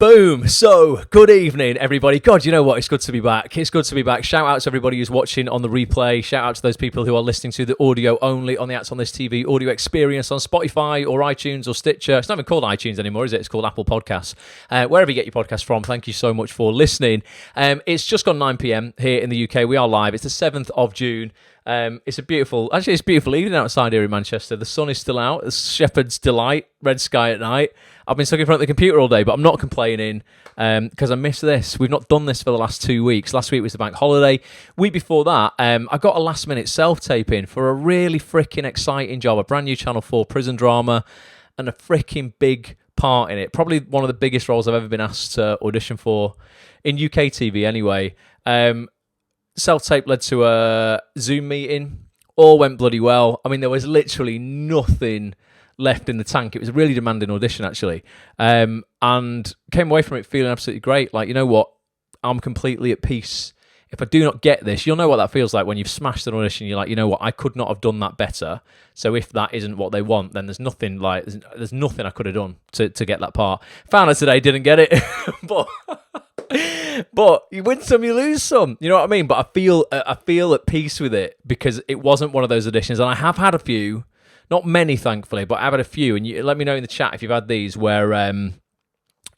Boom. So, good evening, everybody. God, you know what? It's good to be back. It's good to be back. Shout out to everybody who's watching on the replay. Shout out to those people who are listening to the audio only on the Acts on This TV audio experience on Spotify or iTunes or Stitcher. It's not even called iTunes anymore, is it? It's called Apple Podcasts. Wherever you get your podcast from, thank you so much for listening. It's just gone 9 p.m. here in the UK. We are live. It's the 7th of June. It's a beautiful evening outside here in Manchester. The sun is still out. It's shepherd's delight, red sky at night. I've been stuck in front of the computer all day, but I'm not complaining because I miss this. We've not done this for the last 2 weeks. Last week was the bank holiday. Week before that, I got a last-minute self-taping for a really freaking exciting job, a brand new Channel 4 prison drama, and a freaking big part in it. Probably one of the biggest roles I've ever been asked to audition for in UK TV anyway. Self-tape led to a Zoom meeting. All went bloody well. I mean, there was literally nothing left in the tank. It was a really demanding audition, actually. And came away from it feeling absolutely great. Like, you know what? I'm completely at peace. If I do not get this, you'll know what that feels like when you've smashed an audition. You're like, you know what? I could not have done that better. So if that isn't what they want, then there's nothing I could have done to get that part. Found out today, didn't get it. But you win some, you lose some. You know what I mean? But I feel at peace with it because it wasn't one of those auditions. And I have had a few, not many, thankfully, but I've had a few. And you let me know in the chat if you've had these where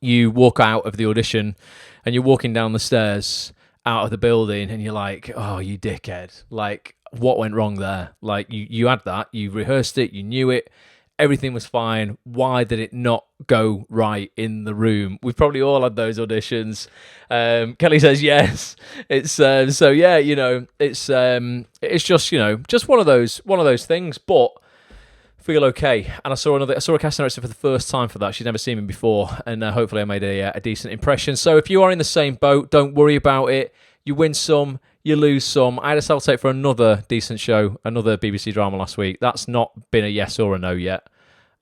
you walk out of the audition and you're walking down the stairs out of the building and you're like, oh, you dickhead. Like, what went wrong there? Like, you had that. You rehearsed it. You knew it. Everything was fine. Why did it not go right in the room? We've probably all had those auditions. Kelly says yes. It's so yeah, you know, it's just, you know, just one of those things. But feel okay. And I saw a casting director for the first time for that. She'd never seen me before, and hopefully I made a decent impression. So if you are in the same boat, don't worry about it. You win some, you lose some. I had a self-tape for another decent show, another BBC drama last week. That's not been a yes or a no yet.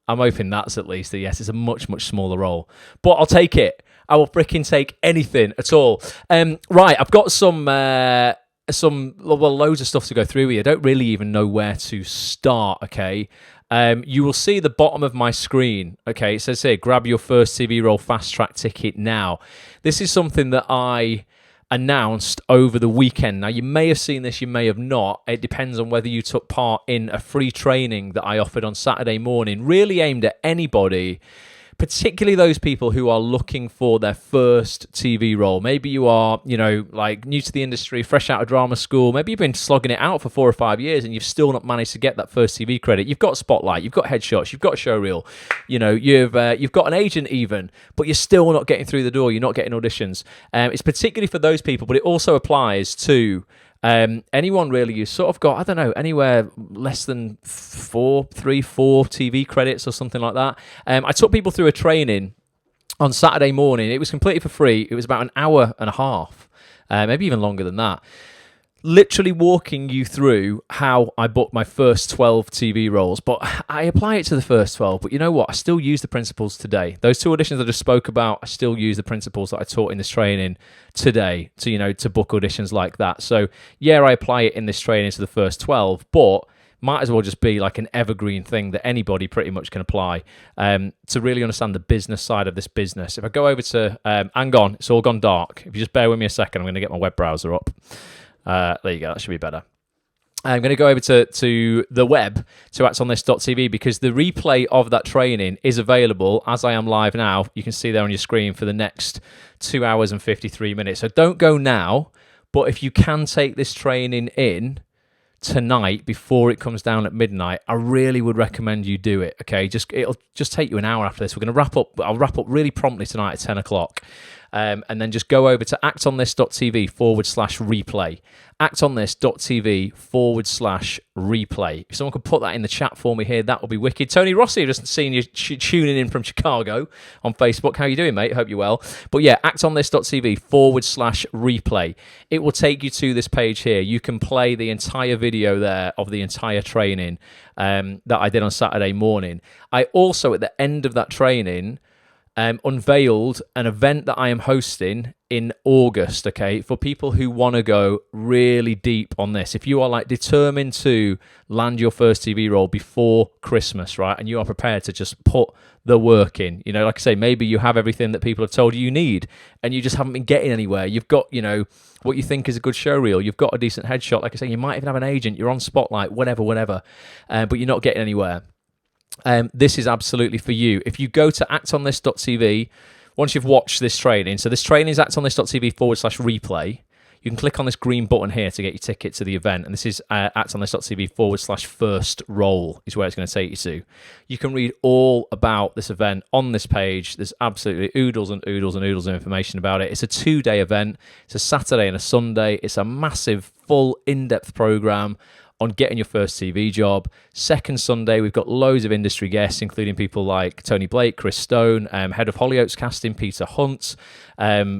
I'm hoping that's at least a yes. It's a much, much smaller role. But I'll take it. I will freaking take anything at all. Right, I've got loads of stuff to go through here. I don't really even know where to start, okay? You will see the bottom of my screen, okay? It says here, grab your first TV role fast track ticket now. This is something that I announced over the weekend. Now, you may have seen this, you may have not. It depends on whether you took part in a free training that I offered on Saturday morning, really aimed at anybody, particularly those people who are looking for their first TV role. Maybe you are, you know, like new to the industry, fresh out of drama school. Maybe you've been slogging it out for 4 or 5 years and you've still not managed to get that first TV credit. You've got Spotlight, you've got headshots, you've got showreel, you know, you've got an agent even, but you're still not getting through the door. You're not getting auditions. It's particularly for those people, but it also applies to anyone really who's sort of got, I don't know, anywhere less than 4 TV credits or something like that. I took people through a training on Saturday morning. It was completely for free. It was about an hour and a half, maybe even longer than that. Literally walking you through how I booked my first 12 TV roles, but I apply it to the first 12. But you know what? I still use the principles today. Those 2 auditions I just spoke about, I still use the principles that I taught in this training today to, you know, to book auditions like that. So yeah, I apply it in this training to the first 12, but might as well just be like an evergreen thing that anybody pretty much can apply to really understand the business side of this business. If I go over to, hang on, it's all gone dark. If you just bear with me a second, I'm going to get my web browser up. There you go, that should be better. I'm going to go over to the web, to actonthis.tv, because the replay of that training is available as I am live now. You can see there on your screen for the next 2 hours and 53 minutes. So don't go now, but if you can take this training in tonight before it comes down at midnight, I really would recommend you do it, okay? It'll just take you an hour after this. We're going to wrap up. I'll wrap up really promptly tonight at 10 o'clock. And then just go over to actonthis.tv/replay. actonthis.tv/replay. If someone could put that in the chat for me here, that would be wicked. Tony Rossi, just seeing you tuning in from Chicago on Facebook. How you doing, mate? Hope you're well. But yeah, actonthis.tv/replay. It will take you to this page here. You can play the entire video there of the entire training that I did on Saturday morning. I also, at the end of that training, unveiled an event that I am hosting in August, okay, for people who want to go really deep on this. If you are like determined to land your first TV role before Christmas, right, and you are prepared to just put the work in. You know, like I say, maybe you have everything that people have told you need, and you just haven't been getting anywhere. You've got, you know, what you think is a good show reel. You've got a decent headshot. Like I say, you might even have an agent. You're on Spotlight, whatever, but you're not getting anywhere. This is absolutely for you. If you go to actonthis.tv, once you've watched this training, so this training is actonthis.tv/replay. You can click on this green button here to get your ticket to the event. And this is actonthis.tv/first roll is where it's going to take you to. You can read all about this event on this page. There's absolutely oodles and oodles and oodles of information about it. It's a 2-day event. It's a Saturday and a Sunday. It's a massive, full, in-depth program on getting your first TV job. Second Sunday, we've got loads of industry guests, including people like Tony Blake, Chris Stone, head of Hollyoaks casting, Peter Hunt,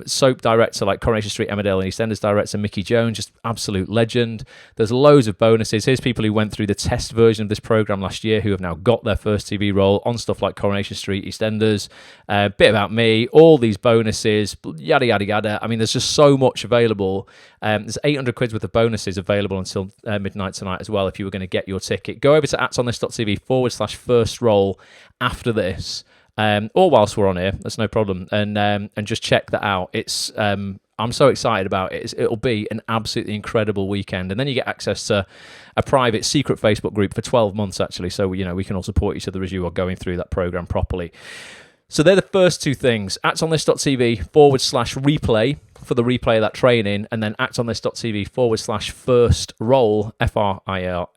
soap director like Coronation Street, Emmerdale and EastEnders director Mickey Jones, just absolute legend. There's loads of bonuses. Here's people who went through the test version of this program last year who have now got their first TV role on stuff like Coronation Street, EastEnders, bit about me, all these bonuses, yada, yada, yada. I mean, there's just so much available. There's 800 quid worth of bonuses available until midnight tonight as well if you were going to get your ticket. Go over to actonthis.tv/first roll after this, or whilst we're on here, that's no problem, and just check that out. It's I'm so excited about it. It'll be an absolutely incredible weekend, and then you get access to a private secret Facebook group for 12 months actually, so you know we can all support each other as you are going through that program properly. So they're the first two things. actonthis.tv/replay for the replay of that training, and then actonthis.tv/first roll, FIRSTROLE.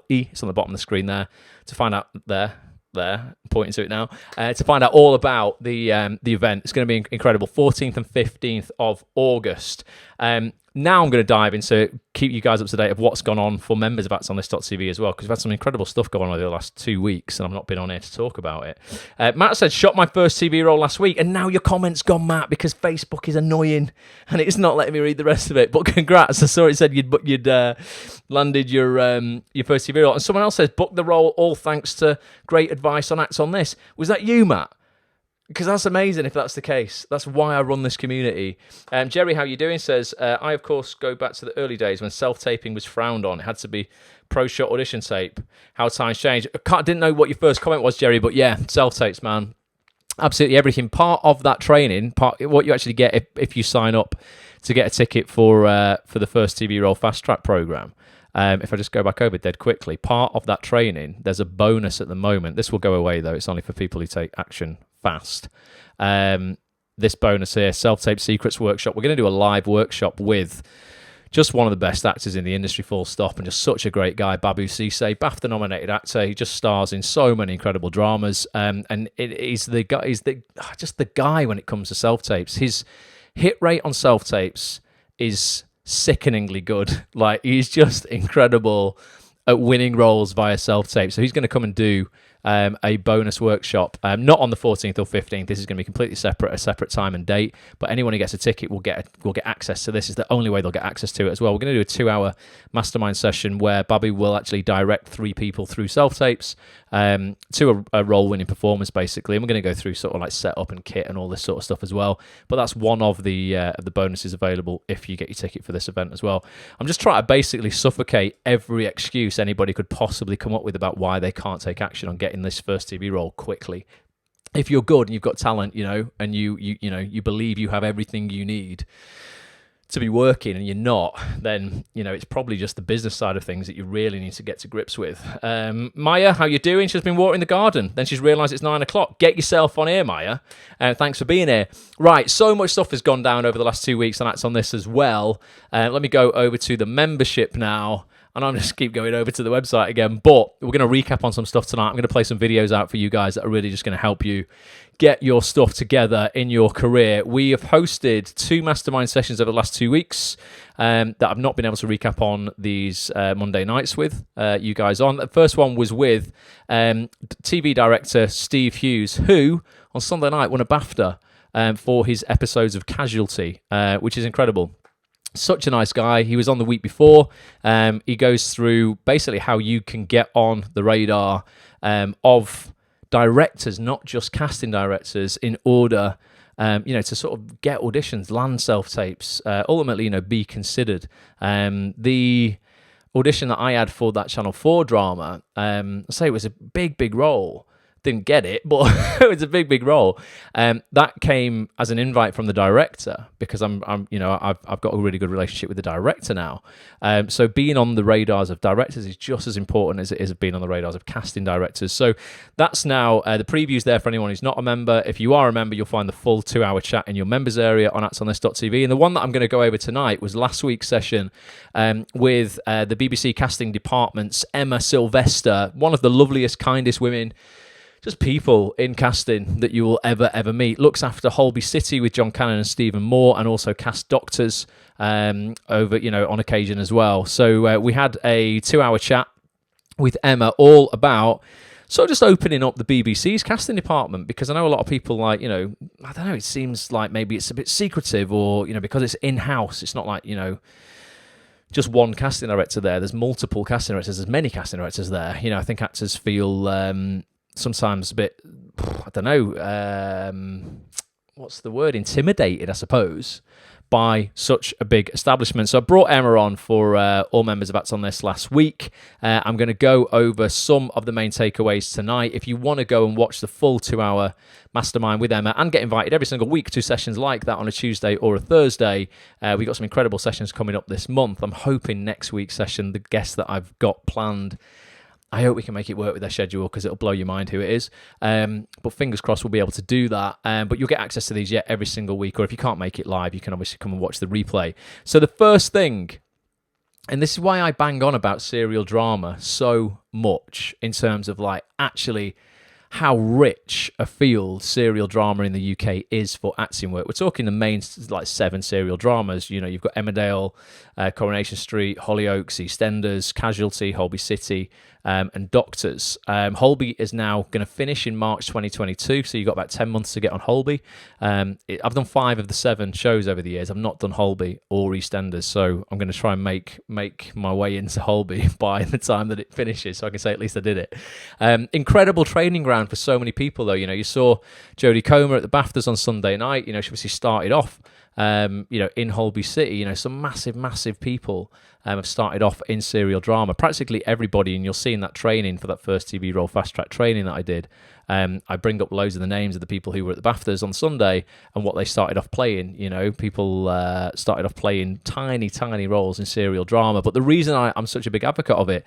It's on the bottom of the screen there to find out there. I'm pointing to it now, to find out all about the event. It's going to be incredible. 14th and 15th of August. Now I'm going to dive into keep you guys up to date of what's gone on for members of actonthis.tv as well, because we've had some incredible stuff going on over the last 2 weeks, and I've not been on here to talk about it. Matt said, shot my first TV role last week, and now your comment's gone, Matt, because Facebook is annoying, and it's not letting me read the rest of it. But congrats, I saw it said you'd landed your first TV role. And someone else says, book the role, all thanks to great advice on Acts on This. Was that you, Matt? Because that's amazing if that's the case. That's why I run this community. Jerry, how you doing, says, I, of course, go back to the early days when self-taping was frowned on. It had to be pro-shot audition tape. How times changed. Didn't know what your first comment was, Jerry, but yeah, self-tapes, man. Absolutely everything. Part of that training, what you actually get if you sign up to get a ticket for the first TV role fast track program. If I just go back over dead quickly, part of that training, there's a bonus at the moment. This will go away, though. It's only for people who take action fast. This bonus here, Self-Tape Secrets Workshop. We're going to do a live workshop with just one of the best actors in the industry, full stop, and just such a great guy, Babu Cisse, BAFTA-nominated actor. He just stars in so many incredible dramas, and he's the guy. He's just the guy when it comes to self-tapes. His hit rate on self-tapes is sickeningly good. Like, he's just incredible at winning roles via self-tape. So he's going to come and do a bonus workshop, not on the 14th or 15th. This is going to be completely separate, a separate time and date. But anyone who gets a ticket will get access to this. Is the only way they'll get access to it as well. We're going to do a 2-hour mastermind session where Bobby will actually direct 3 people through self-tapes to a role-winning performance, basically. And we're going to go through sort of like setup and kit and all this sort of stuff as well. But that's one of the bonuses available if you get your ticket for this event as well. I'm just trying to basically suffocate every excuse anybody could possibly come up with about why they can't take action on getting this first TV role quickly. If you're good and you've got talent, and you believe you have everything you need to be working and you're not, then it's probably just the business side of things that you really need to get to grips with. Maya, how you doing? She's been watering the garden, then she's realised it's 9 o'clock. Get yourself on here, Maya. Thanks for being here. Right, so much stuff has gone down over the last 2 weeks, and that's on this as well. Let me go over to the membership now. And I'm just keep going over to the website again, but we're going to recap on some stuff tonight. I'm going to play some videos out for you guys that are really just going to help you get your stuff together in your career. We have hosted 2 mastermind sessions over the last 2 weeks that I've not been able to recap on these Monday nights with you guys on. The first one was with TV director Steve Hughes, who on Sunday night won a BAFTA for his episodes of Casualty, which is incredible. Such a nice guy. He was on the week before. He goes through basically how you can get on the radar of directors, not just casting directors, in order to sort of get auditions, land self-tapes, ultimately, be considered. The audition that I had for that Channel 4 drama, I say it was a big role. Didn't get it, but it was a big role. That came as an invite from the director, because I've got a really good relationship with the director now. So being on the radars of directors is just as important as it is being on the radars of casting directors. So that's now the preview's there for anyone who's not a member. If you are a member, you'll find the full 2-hour chat in your members area on actsonthis.tv. And the one that I'm going to go over tonight was last week's session with the BBC casting department's Emma Sylvester, one of the loveliest, kindest women, just people in casting that you will ever meet. Looks after Holby City with John Cannon and Stephen Moore, and also cast doctors over, on occasion as well. So we had a 2-hour chat with Emma all about sort of just opening up the BBC's casting department, because I know a lot of people I don't know, it seems like maybe it's a bit secretive, or, because it's in-house, it's not like, just one casting director there. There's multiple casting directors. There's many casting directors there. I think actors feel sometimes a bit, I don't know, what's the word? Intimidated, I suppose, by such a big establishment. So I brought Emma on for all members of Acts on This last week. I'm going to go over some of the main takeaways tonight. If you want to go and watch the full 2-hour mastermind with Emma and get invited every single week to sessions like that on a Tuesday or a Thursday, we've got some incredible sessions coming up this month. I'm hoping next week's session, the guests that I've got planned, I hope we can make it work with their schedule, because it'll blow your mind who it is. But fingers crossed we'll be able to do that. But you'll get access to these every single week, or if you can't make it live, you can obviously come and watch the replay. So the first thing, and this is why I bang on about serial drama so much, in terms of actually how rich a field serial drama in the UK is for acting work. We're talking the main 7 serial dramas. You've got Emmerdale, Coronation Street, Hollyoaks, EastEnders, Casualty, Holby City, and Doctors. Holby is now going to finish in March 2022, so you've got about 10 months to get on Holby. I've done 5 of the 7 shows over the years. I've not done Holby or EastEnders, so I'm going to try and make my way into Holby by the time that it finishes, so I can say at least I did it. Incredible training ground for so many people, though. You saw Jodie Comer at the BAFTAs on Sunday night. She obviously started off in Holby City. Some massive people have started off in serial drama. Practically everybody, and you'll see in that training for that first TV role fast track training that I did, I bring up loads of the names of the people who were at the BAFTAs on Sunday and what they started off playing. People started off playing tiny roles in serial drama. But the reason I'm such a big advocate of it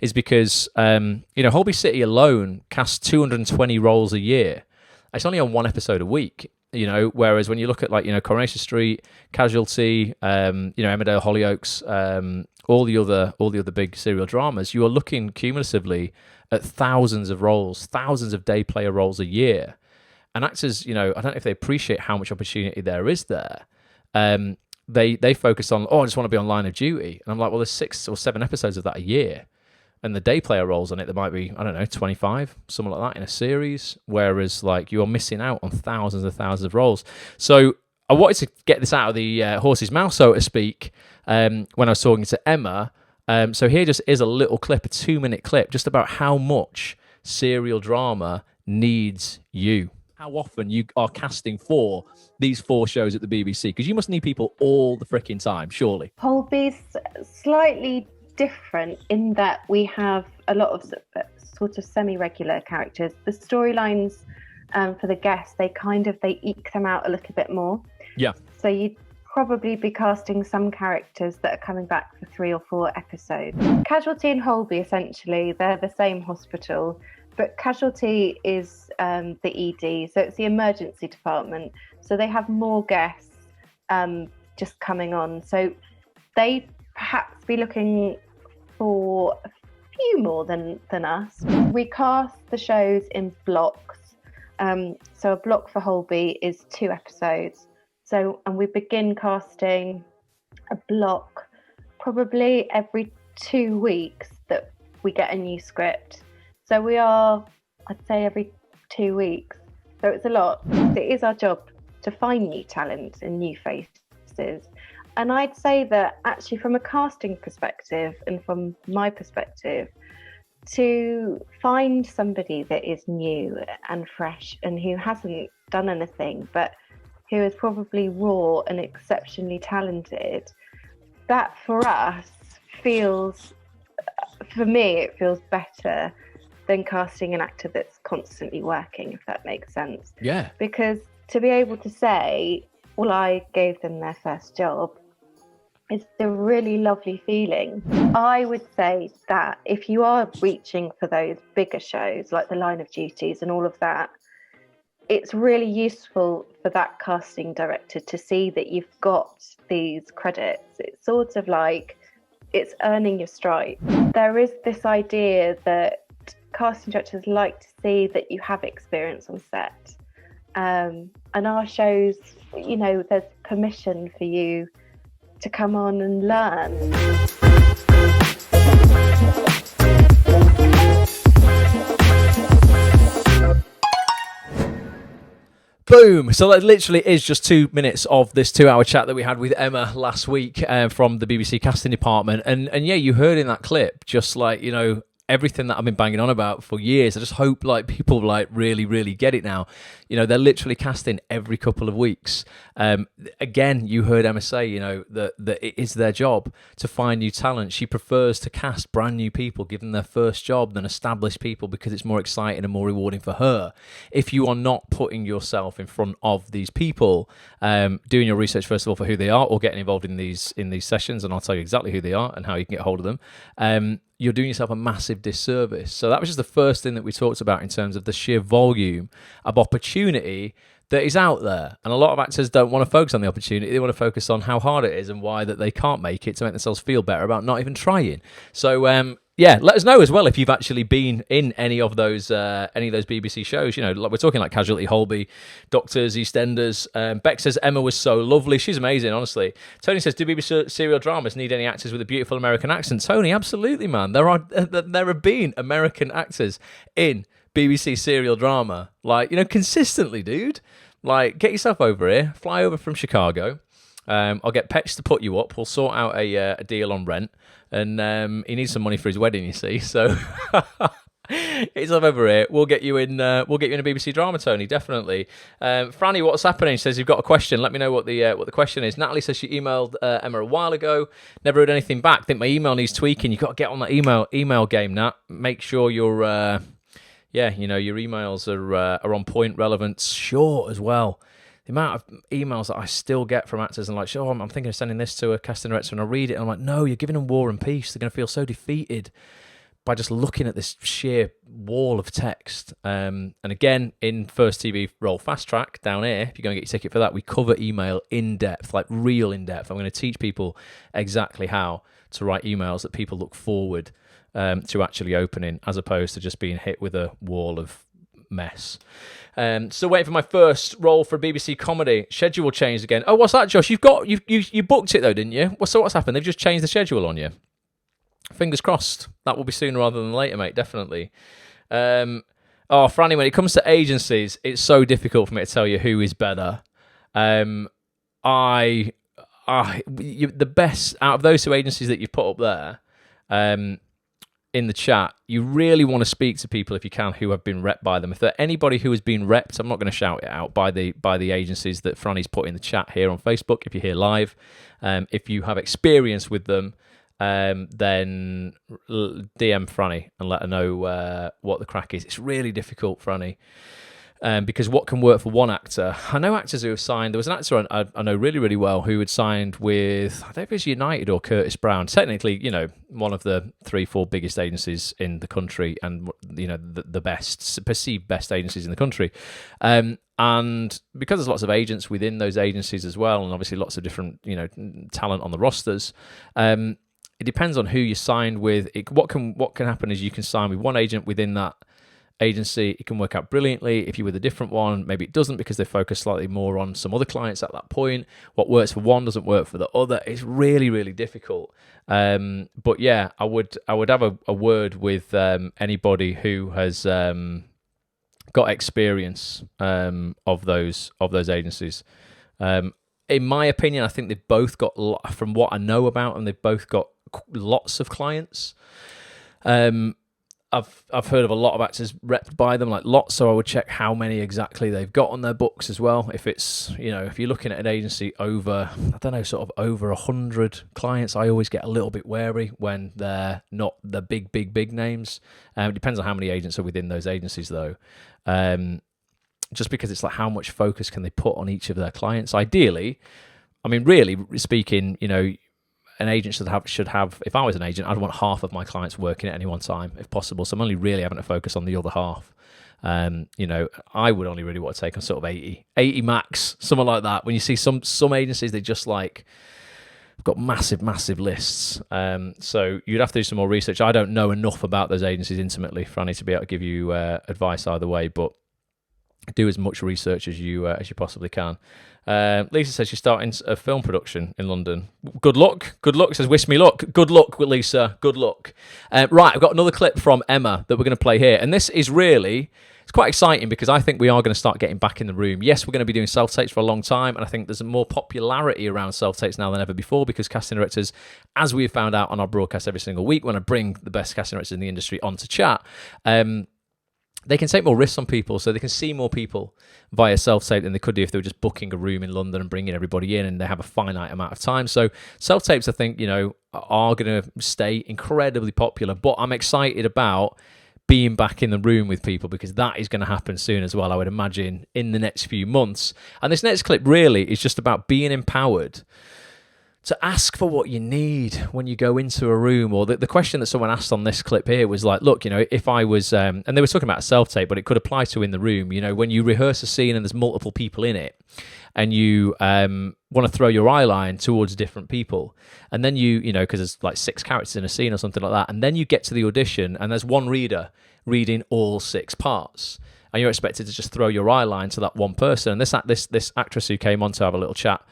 is because Holby City alone casts 220 roles a year. It's only on 1 episode a week. Whereas when you look at Coronation Street, Casualty, Emmerdale, Hollyoaks, all the other big serial dramas, you are looking cumulatively at thousands of roles, thousands of day player roles a year. And actors, I don't know if they appreciate how much opportunity there is there. They focus on, I just want to be on Line of Duty, and I'm like, well, there's 6 or 7 episodes of that a year. And the day player roles on it, there might be, 25, something like that in a series. Whereas, you are missing out on thousands and thousands of roles. So I wanted to get this out of the horse's mouth, so to speak, when I was talking to Emma. So here just is a little clip, a 2-minute clip, just about how much serial drama needs you. How often you are casting for these 4 shows at the BBC? Because you must need people all the freaking time, surely. Holby's slightly different in that we have a lot of sort of semi-regular characters. The storylines for the guests, they eke them out a little bit more. Yeah. So you'd probably be casting some characters that are coming back for 3 or 4 episodes. Casualty and Holby, essentially, they're the same hospital, but Casualty is the ED, so it's the emergency department. So they have more guests just coming on. So they perhaps be looking for a few more than us. We cast the shows in blocks. So a block for Holby is 2 episodes. And we begin casting a block probably every 2 weeks that we get a new script. So we are, I'd say, every 2 weeks. So it's a lot. It is our job to find new talent and new faces. And I'd say that actually from a casting perspective and from my perspective, to find somebody that is new and fresh and who hasn't done anything, but who is probably raw and exceptionally talented, that for us feels for me, it feels better than casting an actor that's constantly working, if that makes sense. Yeah. Because to be able to say, well, I gave them their first job, it's a really lovely feeling. I would say that if you are reaching for those bigger shows like the Line of Duties and all of that, it's really useful for that casting director to see that you've got these credits. It's sort of like it's earning your stripe. There is this idea that casting directors like to see that you have experience on set. And our shows, you know, there's permission for you to come on and learn. Boom! So that literally is just 2 minutes of this 2-hour chat that we had with Emma last week from the BBC casting department. And yeah, you heard in that clip, just like, you know, everything that I've been banging on about for years. I just hope like people like really get it now. You know, they're literally casting every couple of weeks. Again, you heard Emma say, you know, that it is their job to find new talent. She prefers to cast brand new people, give them their first job, than established people because it's more exciting and more rewarding for her. If you are not putting yourself in front of these people, doing your research first of all for who they are, or getting involved in these sessions, and I'll tell you exactly who they are and how you can get hold of them. You're doing yourself a massive disservice. So that was just the first thing that we talked about in terms of the sheer volume of opportunity that is out there. And a lot of actors don't want to focus on the opportunity. They want to focus on how hard it is and why that they can't make it to make themselves feel better about not even trying. So, yeah, let us know as well if you've actually been in any of those BBC shows. You know, like we're talking like Casualty, Holby, Doctors, EastEnders. Beck says Emma was so lovely. She's amazing, honestly. Tony says, do BBC serial dramas need any actors with a beautiful American accent? Tony, absolutely, man. There have been American actors in BBC serial drama, like, you know, consistently, dude. Like, get yourself over here. Fly over from Chicago. I'll get Petch to put you up. We'll sort out a deal on rent. And he needs some money for his wedding, you see. So get yourself over here. We'll get you in. We'll get you in a BBC drama, Tony. Definitely. Franny, what's happening? She says you've got a question. Let me know what the question is. Natalie says she emailed Emma a while ago. Never heard anything back. I think my email needs tweaking. You've got to get on that email game, Nat. Make sure you're your emails are on point, relevant, short as well. The amount of emails that I still get from actors and like, I'm thinking of sending this to a casting director, and I read it and I'm like, no, you're giving them war and peace. They're going to feel so defeated by just looking at this sheer wall of text. And again, in First TV Role Fast Track down here, if you're going to get your ticket for that, we cover email in depth, like real in depth. I'm going to teach people exactly how to write emails that people look forward to actually opening, as opposed to just being hit with a wall of mess. Still waiting for my first role for BBC comedy. Schedule changed again. Oh, what's that, Josh? You booked it though, didn't you? So what's happened? They've just changed the schedule on you. Fingers crossed. That will be sooner rather than later, mate. Definitely. Franny, when it comes to agencies, it's so difficult for me to tell you who is better. The best out of those two agencies that you've put up there, in the chat, you really want to speak to people if you can who have been repped by them. If there's anybody who has been repped, I'm not going to shout it out by the agencies that Franny's put in the chat here on Facebook. If you're here live, if you have experience with them, then DM Franny and let her know what the crack is. It's really difficult, Franny. Because what can work for one actor? I know actors who have signed. There was an actor I know really, really well who had signed with, I don't know if it was United or Curtis Brown. Technically, you know, one of the 3-4 biggest agencies in the country, and you know the perceived best agencies in the country. And because there's lots of agents within those agencies as well, and obviously lots of different talent on the rosters. It depends on who you signed with. What can happen is you can sign with one agent within that agency. It can work out brilliantly. If you're with a different one, maybe it doesn't because they focus slightly more on some other clients at that point. What works for one doesn't work for the other. It's really, really difficult. But yeah, I would have a word with anybody who has got experience of those agencies. In my opinion, I think they've both got, from what I know about them, they've both got lots of clients. I've heard of a lot of actors repped by them, like lots. So I would check how many exactly they've got on their books as well. If it's, if you're looking at an agency over, I don't know, sort of over 100 clients, I always get a little bit wary when they're not the big names. It depends on how many agents are within those agencies, though. Just because it's like how much focus can they put on each of their clients? Ideally, I mean, really speaking, an agent should have. If I was an agent, I'd want half of my clients working at any one time, if possible. So I'm only really having to focus on the other half. I would only really want to take on sort of 80 max, something like that. When you see some agencies, they just like got massive lists. So you'd have to do some more research. I don't know enough about those agencies intimately for Annie to be able to give you advice either way, but do as much research as you possibly can. Lisa says she's starting a film production in London. Good luck. Says wish me luck. Good luck, Lisa. Good luck. Right, I've got another clip from Emma that we're going to play here. And this is it's quite exciting because I think we are going to start getting back in the room. Yes, we're going to be doing self-tapes for a long time. And I think there's more popularity around self-tapes now than ever before because casting directors, as we've found out on our broadcast every single week, when I bring the best casting directors in the industry on to chat, they can take more risks on people, so they can see more people via self-tape than they could do if they were just booking a room in London and bringing everybody in, and they have a finite amount of time. So self-tapes, I think, are going to stay incredibly popular, but I'm excited about being back in the room with people because that is going to happen soon as well, I would imagine, in the next few months. And this next clip really is just about being empowered to ask for what you need when you go into a room. Or the question that someone asked on this clip here was like, look, if I was, and they were talking about a self-tape, but it could apply to in the room, when you rehearse a scene and there's multiple people in it, and you want to throw your eye line towards different people, and then because there's like 6 characters in a scene or something like that, and then you get to the audition and there's one reader reading all 6 parts, and you're expected to just throw your eye line to that one person. And this actress who came on to have a little chat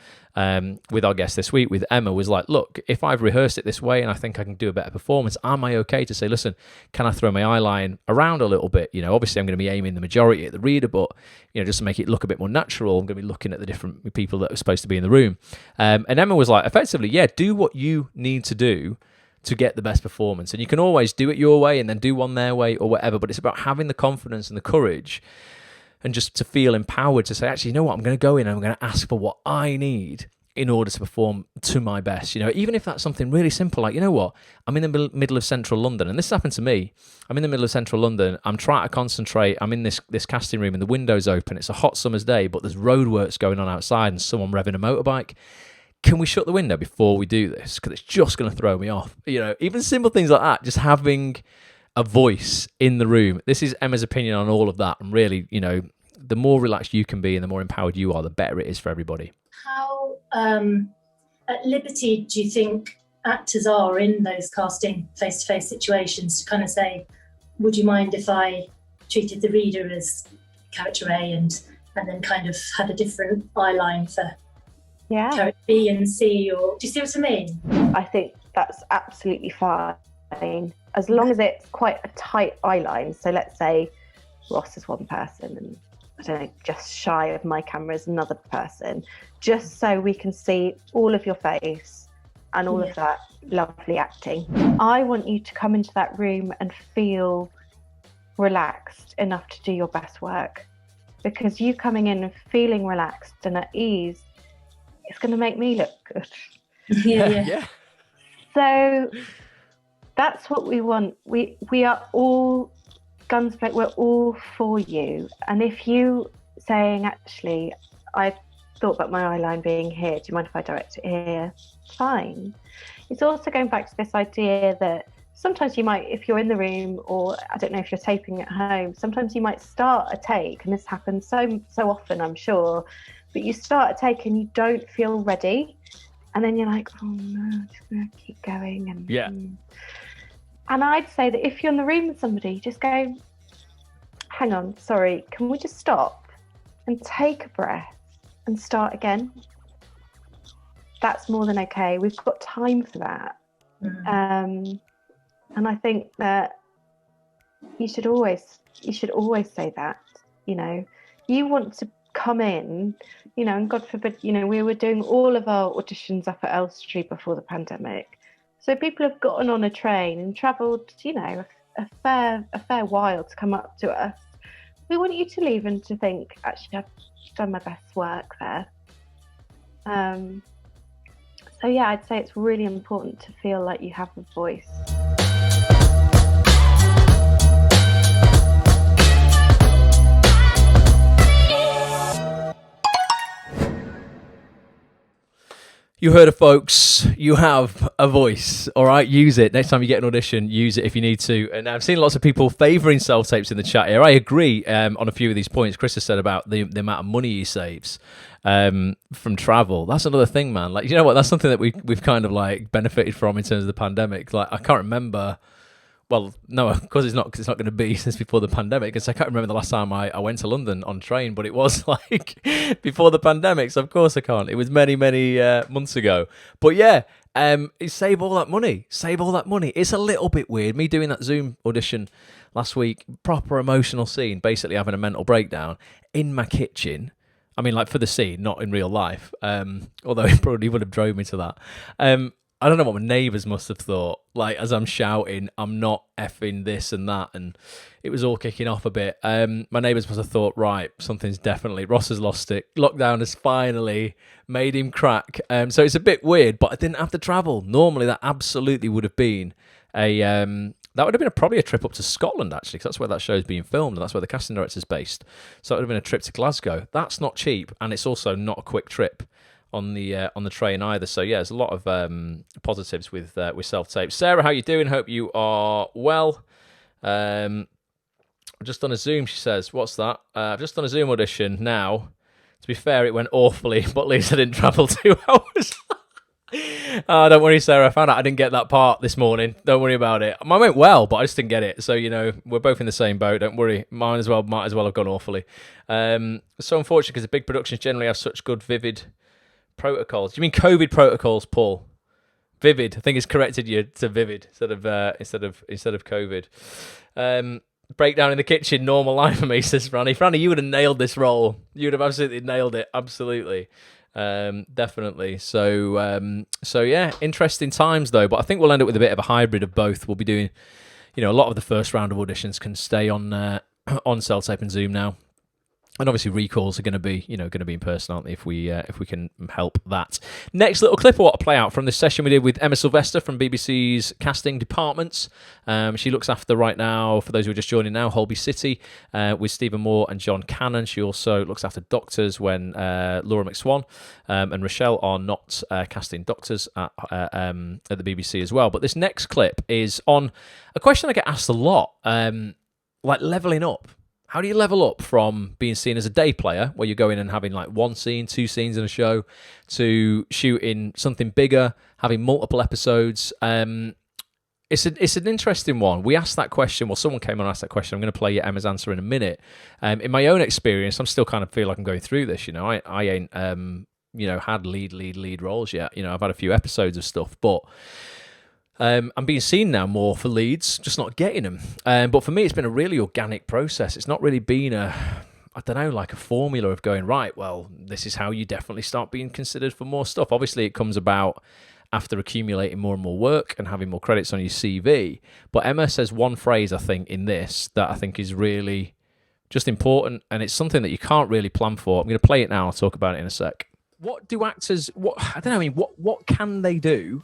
with our guest this week, with Emma, was like, look, if I've rehearsed it this way and I think I can do a better performance, am I okay to say, listen, can I throw my eye line around a little bit? Obviously I'm going to be aiming the majority at the reader, but just to make it look a bit more natural, I'm going to be looking at the different people that are supposed to be in the room. And Emma was like, effectively, yeah, do what you need to do to get the best performance. And you can always do it your way and then do one their way or whatever, but it's about having the confidence and the courage and just to feel empowered to say, actually, you know what, I'm going to go in and I'm going to ask for what I need in order to perform to my best. Even if that's something really simple, like, you know what, I'm in the middle of central London, and this happened to me. I'm in the middle of central London, I'm trying to concentrate, I'm in this casting room and the window's open, it's a hot summer's day, but there's roadworks going on outside and someone revving a motorbike. Can we shut the window before we do this? Because it's just going to throw me off. Even simple things like that, just having a voice in the room. This is Emma's opinion on all of that. And really, the more relaxed you can be and the more empowered you are, the better it is for everybody. How at liberty do you think actors are in those casting face-to-face situations to kind of say, would you mind if I treated the reader as character A and then kind of had a different eye line for character B and C? Or do you see what I mean? I think that's absolutely fine, as long as it's quite a tight eye line. So let's say Ross is one person and I don't know, just shy of my camera is another person, just so we can see all of your face and all of that lovely acting. I want you to come into that room and feel relaxed enough to do your best work, because you coming in and feeling relaxed and at ease, it's going to make me look good. Yeah. So that's what we want. We are all guns blazing, we're all for you. And if you saying, actually, I thought about my eye line being here, do you mind if I direct it here? Fine. It's also going back to this idea that sometimes you might, if you're in the room, or I don't know if you're taping at home, sometimes you might start a take, and this happens so often, I'm sure, but you start a take and you don't feel ready, and then you're like, oh no, I'm just gonna keep going. And I'd say that if you're in the room with somebody, just go, hang on, sorry, can we just stop and take a breath and start again? That's more than okay. We've got time for that. And I think that you should always say that, you want to come in, and God forbid, we were doing all of our auditions up at Elstree before the pandemic. So people have gotten on a train and travelled, a fair while to come up to us, we want you to leave and to think, actually, I've done my best work there. So yeah, I'd say it's really important to feel like you have a voice. You heard it, folks. You have a voice, all right? Use it. Next time you get an audition, use it if you need to. And I've seen lots of people favouring self-tapes in the chat here. I agree on a few of these points Chris has said about the amount of money he saves from travel. That's another thing, man. Like, you know what? That's something that we've kind of like benefited from in terms of the pandemic. Like, I can't remember. Well, no, of course it's not going to be since before the pandemic. Because I can't remember the last time I went to London on train, but it was like before the pandemic. So of course I can't. It was many months ago. But yeah, save all that money. Save all that money. It's a little bit weird. Me doing that Zoom audition last week, proper emotional scene, basically having a mental breakdown in my kitchen. I mean, like for the scene, not in real life. Although it probably would have drove me to that. I don't know what my neighbours must have thought, like, as I'm shouting, I'm not effing this and that, and it was all kicking off a bit. My neighbours must have thought, right, something's definitely, Ross has lost it. Lockdown has finally made him crack. So it's a bit weird, but I didn't have to travel. Normally, that absolutely would have been that would have been probably a trip up to Scotland, actually, because that's where that show's being filmed, and that's where the casting director's based. So it would have been a trip to Glasgow. That's not cheap, and it's also not a quick trip on the train either. So yeah, there's a lot of positives with self-tape. Sarah, how you doing? Hope you are well. I've just done a Zoom, she says. What's that? I've just done a Zoom audition now. To be fair, it went awfully, but at least I didn't travel 2 hours. Don't worry, Sarah. I found out I didn't get that part this morning. Don't worry about it. Mine went well, but I just didn't get it. So, you know, we're both in the same boat. Don't worry. Mine as well might as well have gone awfully. So unfortunate because the big productions generally have such good, vivid protocols. Do you mean COVID protocols, Paul? Vivid. I think it's corrected you to vivid instead of COVID. Breakdown in the kitchen, normal life for me, says Franny. Franny, you would have nailed this role. You would have absolutely nailed it. Absolutely. Definitely. So yeah, interesting times though. But I think we'll end up with a bit of a hybrid of both. We'll be doing, you know, a lot of the first round of auditions can stay on self-tape and Zoom now. And obviously recalls are going to be in person, aren't they? If we can help that. Next little clip I want to play out from this session we did with Emma Sylvester from BBC's casting departments. She looks after right now, for those who are just joining now, Holby City with Stephen Moore and John Cannon. She also looks after doctors when Laura McSwan and Rochelle are not casting doctors at the BBC as well. But this next clip is on a question I get asked a lot, like levelling up. How do you level up from being seen as a day player, where you're going and having like 1 scene, 2 scenes in a show, to shooting something bigger, having multiple episodes? It's an interesting one. We asked that question. Well, someone came on and asked that question. I'm going to play you Emma's answer in a minute. In my own experience, I'm still kind of feel like I'm going through this. You know, I ain't had lead roles yet. You know, I've had a few episodes of stuff, but I'm being seen now more for leads, just not getting them. But for me, it's been a really organic process. It's not really been like a formula of going, right, well, this is how you definitely start being considered for more stuff. Obviously, it comes about after accumulating more and more work and having more credits on your CV. But Emma says one phrase, I think, in this that I think is really just important, and it's something that you can't really plan for. I'm going to play it now. I'll talk about it in a sec. What do actors, what can they do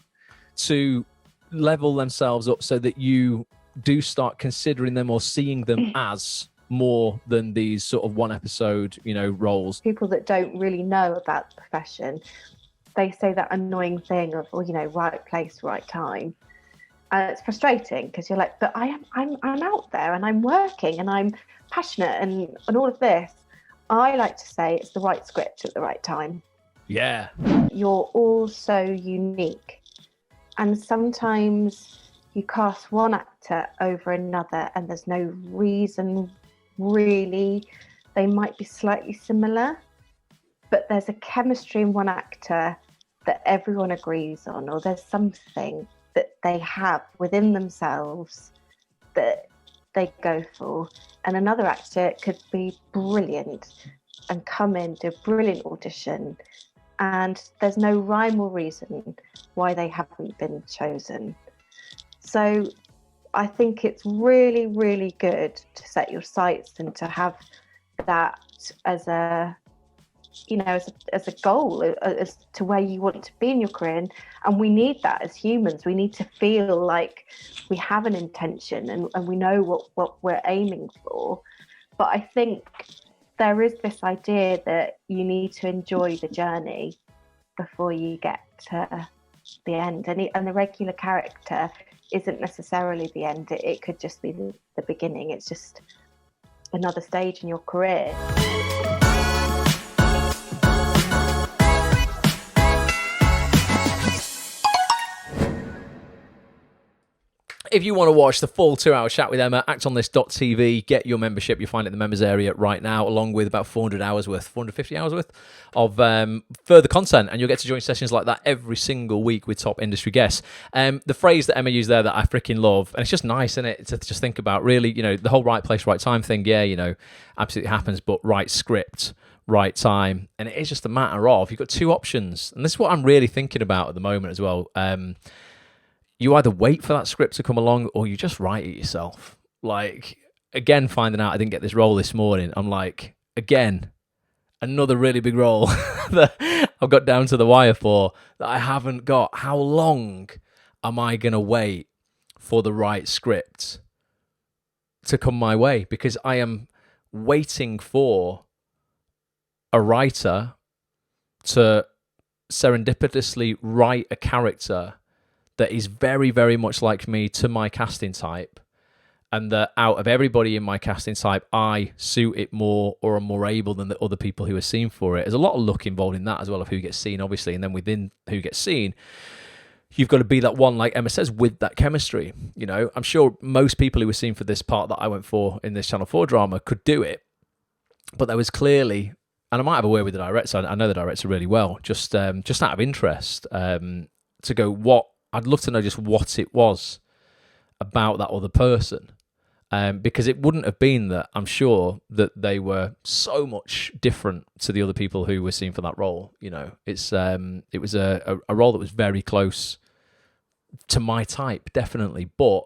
to level themselves up so that you do start considering them or seeing them as more than these sort of 1 episode, roles? People that don't really know about the profession, they say that annoying thing of, right place, right time. And it's frustrating because you're like, but I'm out there and I'm working and I'm passionate and all of this. I like to say it's the right script at the right time. Yeah. You're all so unique. And sometimes you cast one actor over another and there's no reason really. They might be slightly similar, but there's a chemistry in one actor that everyone agrees on, or there's something that they have within themselves that they go for. And another actor could be brilliant and come in, do a brilliant audition, and there's no rhyme or reason why they haven't been chosen. So I think it's really, really good to set your sights and to have that as a, as a goal, as to where you want to be in your career. And we need that as humans. We need to feel like we have an intention and we know what we're aiming for. But I think there is this idea that you need to enjoy the journey before you get to the end. And the regular character isn't necessarily the end. It could just be the beginning. It's just another stage in your career. If you want to watch the full 2-hour chat with Emma, actonthis.tv, get your membership. You'll find it in the members area right now, along with about 450 hours worth of further content. And you'll get to join sessions like that every single week with top industry guests. The phrase that Emma used there that I freaking love, and it's just nice, isn't it, to just think about, really, the whole right place, right time thing. Yeah, absolutely happens, but right script, right time. And it is just a matter of, you've got two options. And this is what I'm really thinking about at the moment as well. You either wait for that script to come along or you just write it yourself. Like, again, finding out I didn't get this role this morning, I'm like, again, another really big role that I've got down to the wire for that I haven't got. How long am I going to wait for the right script to come my way? Because I am waiting for a writer to serendipitously write a character that is very, very much like me to my casting type, and that out of everybody in my casting type, I suit it more or am more able than the other people who are seen for it. There's a lot of luck involved in that as well, of who gets seen, obviously, and then within who gets seen, you've got to be that one, like Emma says, with that chemistry. I'm sure most people who were seen for this part that I went for in this Channel 4 drama could do it, but there was clearly, and I might have a word with the director, I know the director really well, just out of interest, to go, I'd love to know just what it was about that other person, because it wouldn't have been that, I'm sure, that they were so much different to the other people who were seen for that role. It was a role that was very close to my type, definitely, but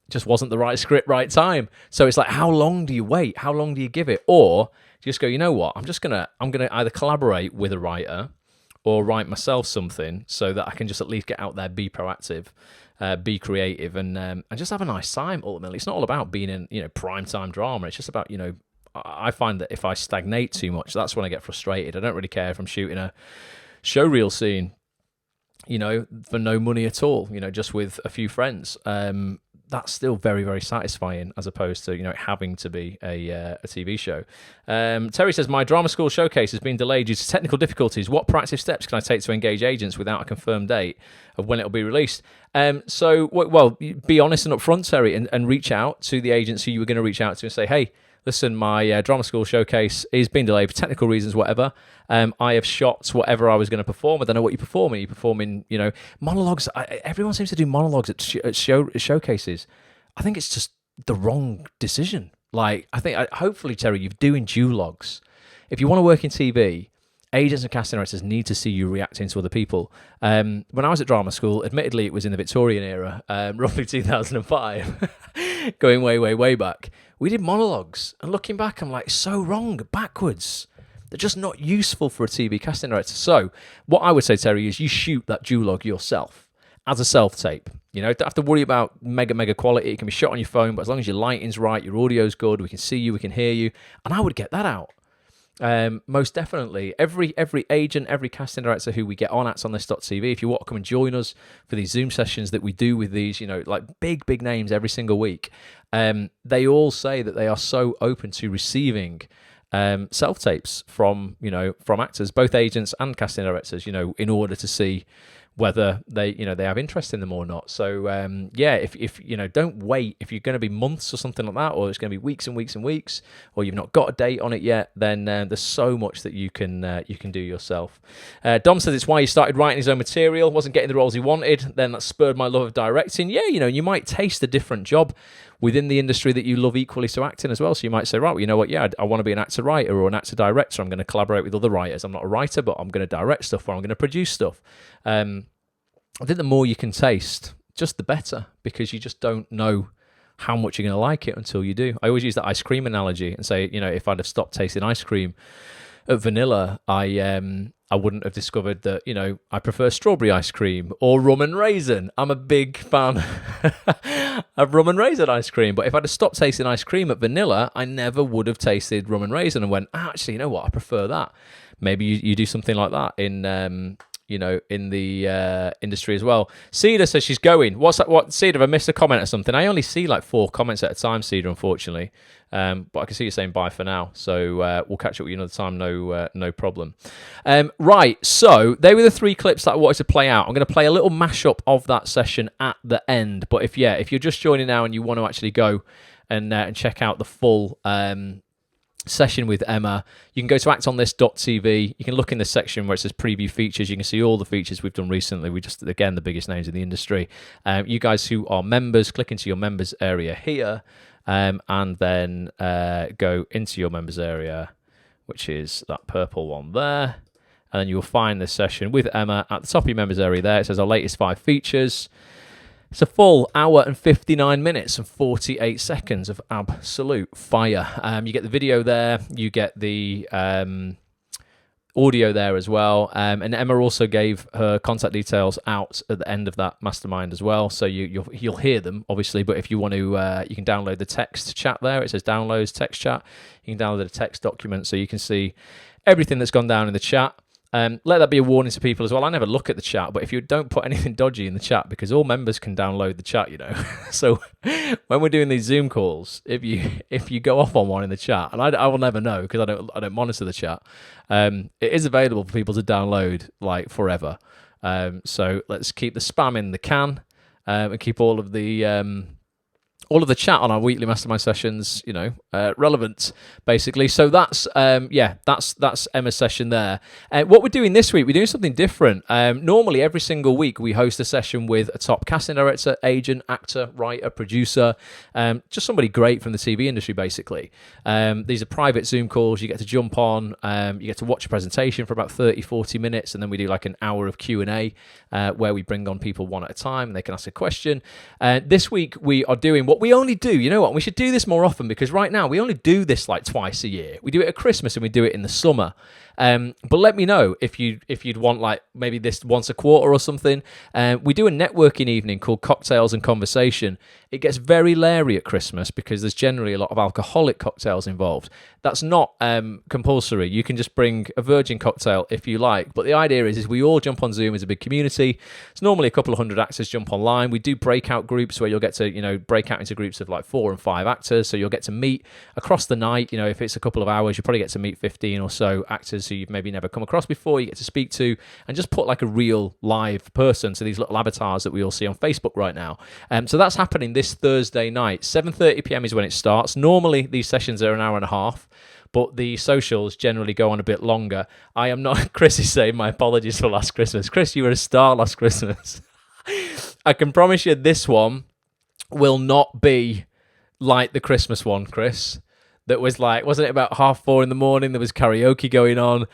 just wasn't the right script, right time. So it's like, how long do you wait? How long do you give it? Or do you just go, you know what? I'm gonna either collaborate with a writer or write myself something so that I can just at least get out there, be proactive, be creative, and just have a nice time. Ultimately, it's not all about being in primetime drama. It's just about I find that if I stagnate too much, that's when I get frustrated. I don't really care if I'm shooting a showreel scene, for no money at all, just with a few friends. That's still very, very satisfying, as opposed to having to be a TV show. Terry says, my drama school showcase has been delayed due to technical difficulties. What proactive steps can I take to engage agents without a confirmed date of when it will be released? So be honest and upfront, Terry, and reach out to the agents who you were going to reach out to and say, hey, listen, my drama school showcase is being delayed for technical reasons, whatever. I have shot whatever I was going to perform. I don't know what you're performing. You're performing, monologues. Everyone seems to do monologues at showcases. I think it's just the wrong decision. Like, hopefully, Terry, you're doing duologues. If you want to work in TV, agents and casting directors need to see you reacting to other people. When I was at drama school, admittedly, it was in the Victorian era, roughly 2005, going way, way, way back. We did monologues, and looking back, I'm like, so wrong, backwards. They're just not useful for a TV casting director. So what I would say, Terry, is you shoot that duologue yourself as a self-tape. Don't have to worry about mega quality. It can be shot on your phone, but as long as your lighting's right, your audio's good, we can see you, we can hear you, and I would get that out. Most definitely, every agent, every casting director who we get on ActsOnThis.tv, if you want to come and join us for these Zoom sessions that we do with these, like big names every single week, they all say that they are so open to receiving self-tapes from actors, both agents and casting directors, in order to see whether they have interest in them or not. So if don't wait. If you're going to be months or something like that, or it's going to be weeks and weeks and weeks, or you've not got a date on it yet, then there's so much that you can do yourself. Dom says it's why he started writing his own material, wasn't getting the roles he wanted, then that spurred my love of directing. You might taste a different job within the industry that you love equally to acting as well. So you might say, right, well, you know what, I want to be an actor writer or an actor director. I'm going to collaborate with other writers. I'm not a writer, but I'm going to direct stuff, or I'm going to produce stuff. I think the more you can taste, just the better, because you just don't know how much you're going to like it until you do. I always use that ice cream analogy and say, if I'd have stopped tasting ice cream at vanilla, I wouldn't have discovered that, I prefer strawberry ice cream or rum and raisin. I'm a big fan of rum and raisin ice cream. But if I'd have stopped tasting ice cream at vanilla, I never would have tasted rum and raisin and went, actually, you know what? I prefer that. Maybe you do something like that in the industry as well. Cedar says she's going. What's that? What, Cedar? Have I missed a comment or something? I only see like 4 comments at a time, Cedar, unfortunately. But I can see you saying bye for now. So we'll catch up with you another time. No problem. Right. So they were the 3 clips that I wanted to play out. I'm going to play a little mashup of that session at the end. But if you're just joining now and you want to actually go and check out the full session with Emma, you can go to actonthis.tv. You can look in the section where it says preview features. You can see all the features we've done recently. We just, again, the biggest names in the industry. You guys who are members, click into your members area here, and then go into your members area, which is that purple one there, and then you'll find this session with Emma at the top of your members area there. It says our latest 5 features. It's a full hour and 59 minutes and 48 seconds of absolute fire. You get the video there, you get the audio there as well. And Emma also gave her contact details out at the end of that mastermind as well. So you'll hear them, obviously, but if you want to, you can download the text chat there. It says downloads, text chat. You can download a text document so you can see everything that's gone down in the chat. Let that be a warning to people as well. I never look at the chat, but if you don't put anything dodgy in the chat, because all members can download the chat, So when we're doing these Zoom calls, if you go off on one in the chat, and I will never know because I don't monitor the chat, it is available for people to download like forever. So let's keep the spam in the can and keep all of the chat on our weekly mastermind sessions, relevant, basically. So that's Emma's session there. What we're doing this week, we're doing something different. Normally, every single week, we host a session with a top casting director, agent, actor, writer, producer, just somebody great from the TV industry, basically. These are private Zoom calls. You get to jump on. You get to watch a presentation for about 30, 40 minutes, and then we do like an hour of Q&A where we bring on people one at a time, and they can ask a question. This week, we are doing what we only do, we should do this more often, because right now we only do this like twice a year. We do it at Christmas and we do it in the summer. But let me know if you'd want like maybe this once a quarter or something. We do a networking evening called Cocktails and Conversation. It gets very leery at Christmas because there's generally a lot of alcoholic cocktails involved. That's not compulsory. You can just bring a virgin cocktail if you like. But the idea is we all jump on Zoom as a big community. It's normally a couple of 100 actors jump online. We do breakout groups where you'll get to, break out into groups of like 4 and 5 actors. So you'll get to meet across the night. If it's a couple of hours, you probably get to meet 15 or so actors who you've maybe never come across before. You get to speak to and just put like a real live person to these little avatars that we all see on Facebook right now. So that's happening this Thursday night. 7:30 p.m. is when it starts. Normally these sessions are an hour and a half, but the socials generally go on a bit longer. I am not, Chris is saying my apologies for last Christmas. Chris, you were a star last Christmas. I can promise you this one will not be like the Christmas one, Chris. That was like, wasn't it about 4:30 in the morning? There was karaoke going on.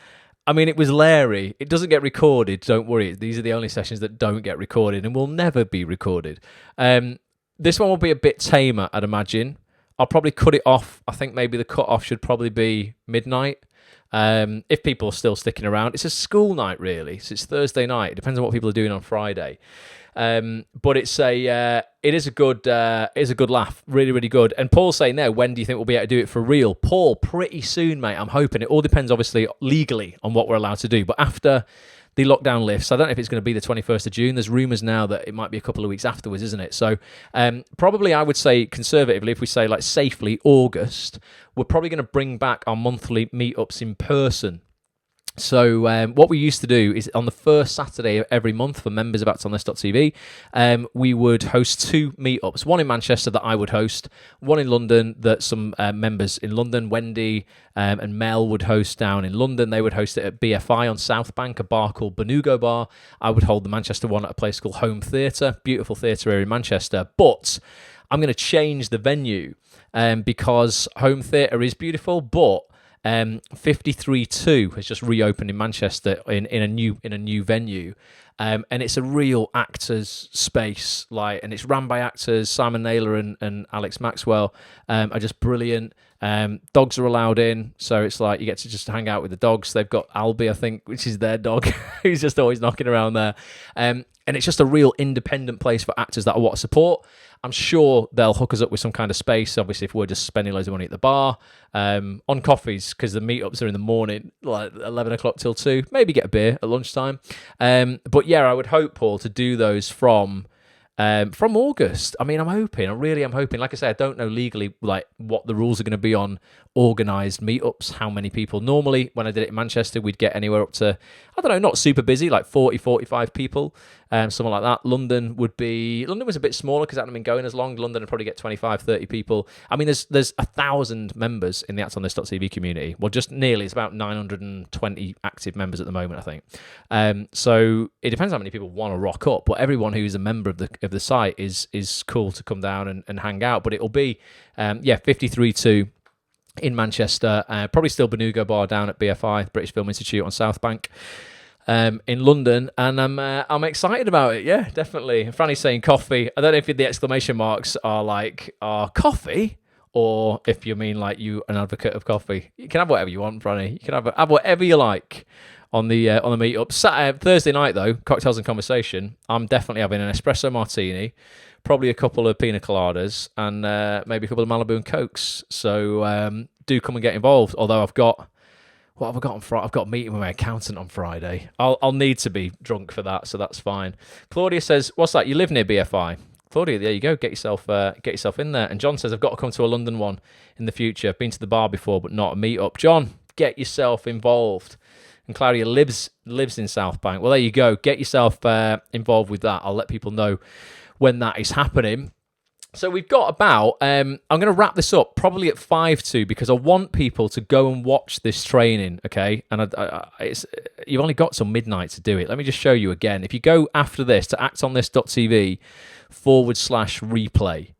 I mean, it was leery. It doesn't get recorded. Don't worry. These are the only sessions that don't get recorded and will never be recorded. This one will be a bit tamer, I'd imagine. I'll probably cut it off. I think maybe the cut-off should probably be midnight. If people are still sticking around. It's a school night, really. So it's Thursday night. It depends on what people are doing on Friday. But it is a good laugh. Really, really good. And Paul's saying there, when do you think we'll be able to do it for real? Paul, pretty soon, mate. I'm hoping. It all depends, obviously, legally on what we're allowed to do. But after the lockdown lifts, I don't know if it's going to be the 21st of June. There's rumours now that it might be a couple of weeks afterwards, isn't it? So probably I would say conservatively, if we say like safely August, we're probably going to bring back our monthly meetups in person. So what we used to do is on the first Saturday of every month for members of actonthis.tv, we would host 2 meetups. One in Manchester that I would host, one in London that some members in London, Wendy and Mel, would host down in London. They would host it at BFI on South Bank, a bar called Benugo Bar. I would hold the Manchester one at a place called Home Theatre, beautiful theatre area in Manchester. But I'm going to change the venue because Home Theatre is beautiful, but 53-2 has just reopened in Manchester in a new venue, And it's a real actors space, like, and it's ran by actors. Simon Naylor and Alex Maxwell are just brilliant. Dogs are allowed in, so it's like you get to just hang out with the dogs. They've got Albie, I think, which is their dog, who's just always knocking around there. And it's just a real independent place for actors that want support. I'm sure they'll hook us up with some kind of space, obviously, if we're just spending loads of money at the bar, on coffees, because the meetups are in the morning, like 11 o'clock till 2, maybe get a beer at lunchtime. But yeah, I would hope, Paul, to do those from August. I mean, I really am hoping. Like I say, I don't know legally like what the rules are going to be on organised meetups, how many people. Normally, when I did it in Manchester, we'd get anywhere up to, I don't know, not super busy, like 40, 45 people, something like that. London was a bit smaller because it hadn't been going as long. London would probably get 25, 30 people. I mean, there's 1,000 members in the actonthis.tv community. Well, just nearly. It's about 920 active members at the moment, I think. So it depends how many people want to rock up, but everyone who's a member of the site is cool to come down and hang out. But it'll be 53.2 in Manchester, probably still Benugo Bar down at BFI, British Film Institute on South Bank, in London, and I'm excited about it. Yeah, definitely. Franny's saying coffee. I don't know if the exclamation marks are coffee, or if you mean like you an advocate of coffee. You can have whatever you want, Franny. You can have whatever you like on the meetup. Thursday night though, cocktails and conversation. I'm definitely having an espresso martini, probably a couple of pina coladas, and maybe a couple of Malibu and Cokes. So do come and get involved. Although what have I got on Friday? I've got a meeting with my accountant on Friday. I'll need to be drunk for that, so that's fine. Claudia says, "What's that? You live near BFI?" Claudia, there you go. Get yourself in there. And John says, "I've got to come to a London one in the future. I've been to the bar before, but not a meetup." John, get yourself involved. And Claudia lives in South Bank. Well, there you go. Get yourself involved with that. I'll let people know when that is happening. So we've got about, I'm going to wrap this up probably at 5 because I want people to go and watch this training, okay? And you've only got till midnight to do it. Let me just show you again. If you go after this to actonthis.tv/replay,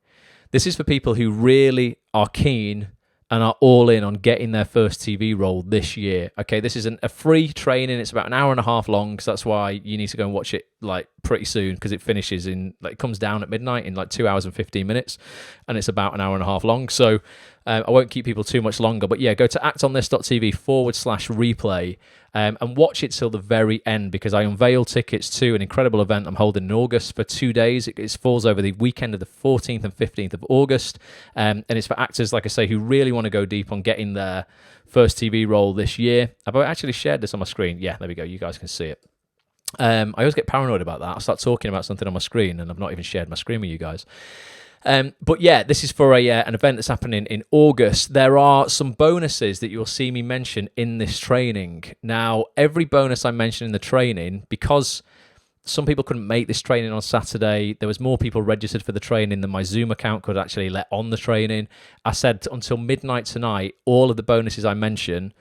this is for people who really are keen and are all in on getting their first TV role this year. Okay, this is a free training. It's about an hour and a half long, so that's why you need to go and watch it like pretty soon, because it finishes in, like, it comes down at midnight in like 2 hours and 15 minutes, and it's about an hour and a half long. So I won't keep people too much longer, but yeah, go to actonthis.tv/replay and watch it till the very end, because I unveil tickets to an incredible event I'm holding in August for 2 days. It falls over the weekend of the 14th and 15th of August, and it's for actors, like I say, who really want to go deep on getting their first TV role this year. I've actually shared this on my screen. Yeah, there we go. You guys can see it. I always get paranoid about that. I start talking about something on my screen and I've not even shared my screen with you guys. But yeah, this is for an event that's happening in August. There are some bonuses that you'll see me mention in this training. Now, every bonus I mention in the training, because some people couldn't make this training on Saturday, there was more people registered for the training than my Zoom account could actually let on the training. I said until midnight tonight, all of the bonuses I mention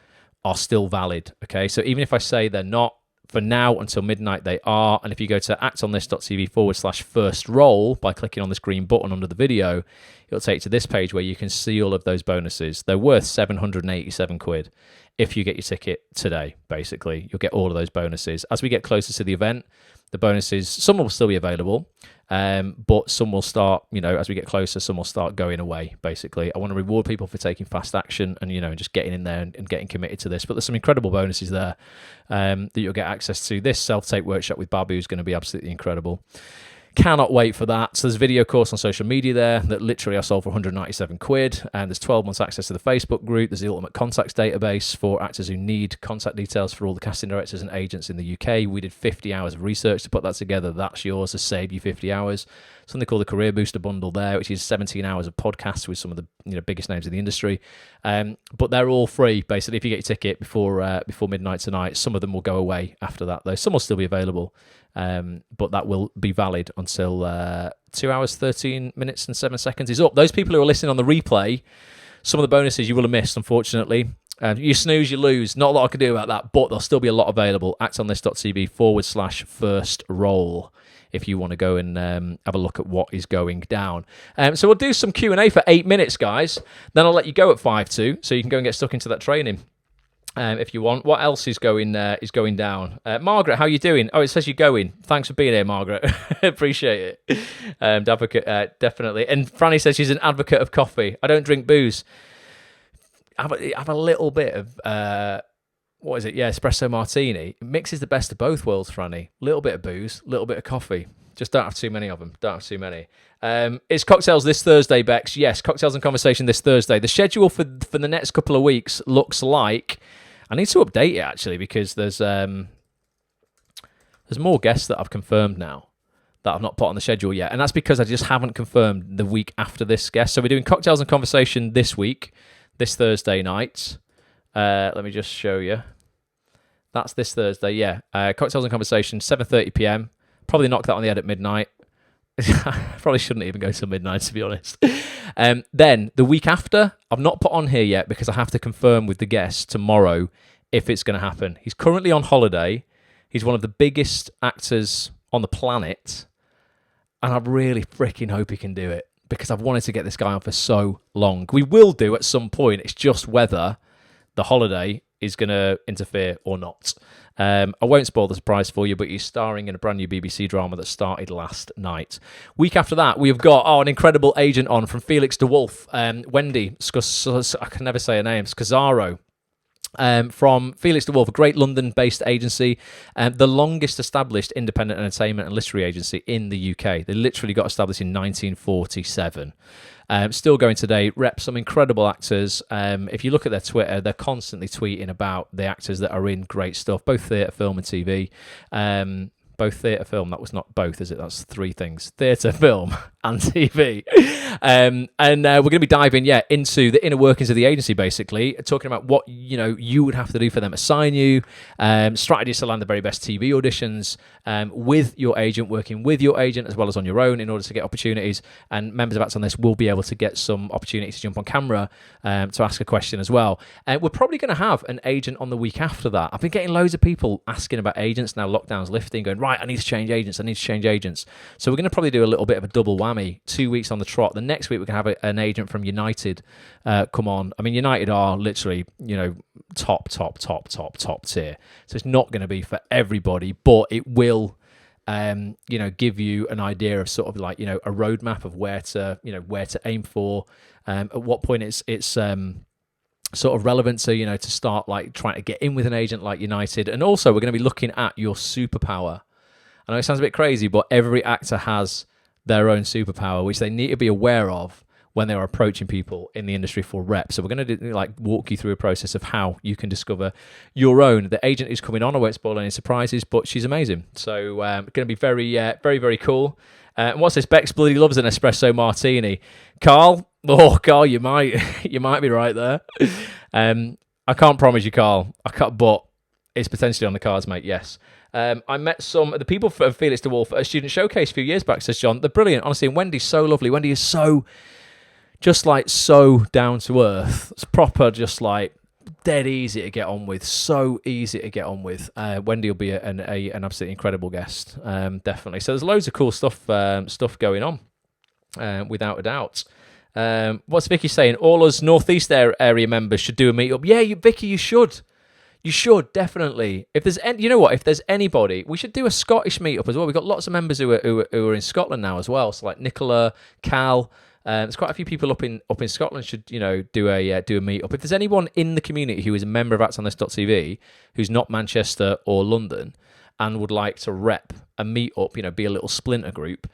are still valid. Okay, so even if I say they're not, for now, until midnight, they are. And if you go to actonthis.tv/first roll by clicking on this green button under the video, it'll take you to this page where you can see all of those bonuses. They're worth 787 quid if you get your ticket today, basically. You'll get all of those bonuses. As we get closer to the event, the bonuses, some will still be available, but some will start, as we get closer, some will start going away, basically. I want to reward people for taking fast action and, just getting in there and getting committed to this. But there's some incredible bonuses there that you'll get access to. This self-tape workshop with Babu is going to be absolutely incredible. Cannot wait for that. So there's a video course on social media there that literally I sold for 197 quid. And there's 12 months access to the Facebook group. There's the Ultimate Contacts database for actors who need contact details for all the casting directors and agents in the UK. We did 50 hours of research to put that together. That's yours to save you 50 hours. Something called the Career Booster Bundle there, which is 17 hours of podcasts with some of the biggest names in the industry. But they're all free, basically, if you get your ticket before midnight tonight. Some of them will go away after that, though. Some will still be available. But that will be valid until 2 hours, 13 minutes and 7 seconds is up. Those people who are listening on the replay, some of the bonuses you will have missed, unfortunately. You snooze, you lose. Not a lot I can do about that, but there'll still be a lot available. actonthis.tv/first roll if you want to go and have a look at what is going down. So we'll do some Q&A for 8 minutes, guys. Then I'll let you go at 5 so you can go and get stuck into that training. if you want. What else is going down? Margaret, how you doing? Oh, it says you're going. Thanks for being here, Margaret. Appreciate it. Advocate, definitely. And Franny says she's an advocate of coffee. I don't drink booze. Have a little bit of what is it? Yeah, espresso martini. It mixes the best of both worlds, Franny. Little bit of booze, little bit of coffee. Just don't have too many of them. Don't have too many. It's cocktails this Thursday, Bex. Yes, cocktails and conversation this Thursday. The schedule for the next couple of weeks looks like, I need to update it actually, because there's more guests that I've confirmed now that I've not put on the schedule yet, and that's because I just haven't confirmed the week after this guest. So we're doing cocktails and conversation this week, this Thursday night. Let me just show you. That's this Thursday, yeah. Cocktails and conversation, 7:30 p.m. Probably knock that on the head at midnight. Probably shouldn't even go till midnight, to be honest. Then the week after, I've not put on here yet because I have to confirm with the guest tomorrow if it's going to happen. He's currently on holiday. He's one of the biggest actors on the planet, and I really freaking hope he can do it because I've wanted to get this guy on for so long. We will do at some point. It's just whether the holiday is going to interfere or not. I won't spoil the surprise for you, but he's starring in a brand new BBC drama that started last night. Week after that, we've got an incredible agent on from Felix de Wolf, Wendy, I can never say her name, Scazzaro. From Felix de Wolf, a great London-based agency, the longest established independent entertainment and literary agency in the UK. They literally got established in 1947. Still going today, rep some incredible actors. If you look at their Twitter, they're constantly tweeting about the actors that are in great stuff, both theatre, film and TV. Both theatre, film, that was not both, is it? That's three things. Theatre, film and TV. And we're going to be diving, into the inner workings of the agency, basically, talking about what, you would have to do for them to sign you, strategies to land the very best TV auditions, with your agent, working with your agent as well as on your own in order to get opportunities. And members of Acts on This will be able to get some opportunities to jump on camera to ask a question as well. We're probably going to have an agent on the week after that. I've been getting loads of people asking about agents now, lockdown's lifting, going, right, I need to change agents. So we're going to probably do a little bit of a double whammy, 2 weeks on the trot. The next week we're going to have an agent from United come on. I mean, United are literally, top tier. So it's not going to be for everybody, but it will, give you an idea of sort of like, a roadmap of where to aim for, at what point it's sort of relevant to, to start like trying to get in with an agent like United. And also we're going to be looking at your superpower. I know it sounds a bit crazy, but every actor has their own superpower, which they need to be aware of when they're approaching people in the industry for rep. So we're going to walk you through a process of how you can discover your own. The agent who's coming on, I won't spoil any surprises, but she's amazing. So going to be very, very, very cool. And what's this? Bex bloody loves an espresso martini. Carl, you might be right there. I can't promise you, Carl. But it's potentially on the cards, mate. Yes. I met some of the people from Felix de Wolf at a student showcase a few years back, says John. They're brilliant, honestly, and Wendy's so lovely. Wendy is so down to earth. It's proper, just like dead easy to get on with. So easy to get on with. Wendy will be an absolutely incredible guest, definitely. So there's loads of cool stuff going on, without a doubt. What's Vicky saying? All us Northeast area members should do a meetup. Yeah, Vicky, you should. You should, definitely. If there's if there's anybody, we should do a Scottish meetup as well. We've got lots of members who are in Scotland now as well. So like Nicola, Cal, there's quite a few people up in Scotland should do a meetup. If there's anyone in the community who is a member of actsonthis.tv who's not Manchester or London and would like to rep a meetup, be a little splinter group,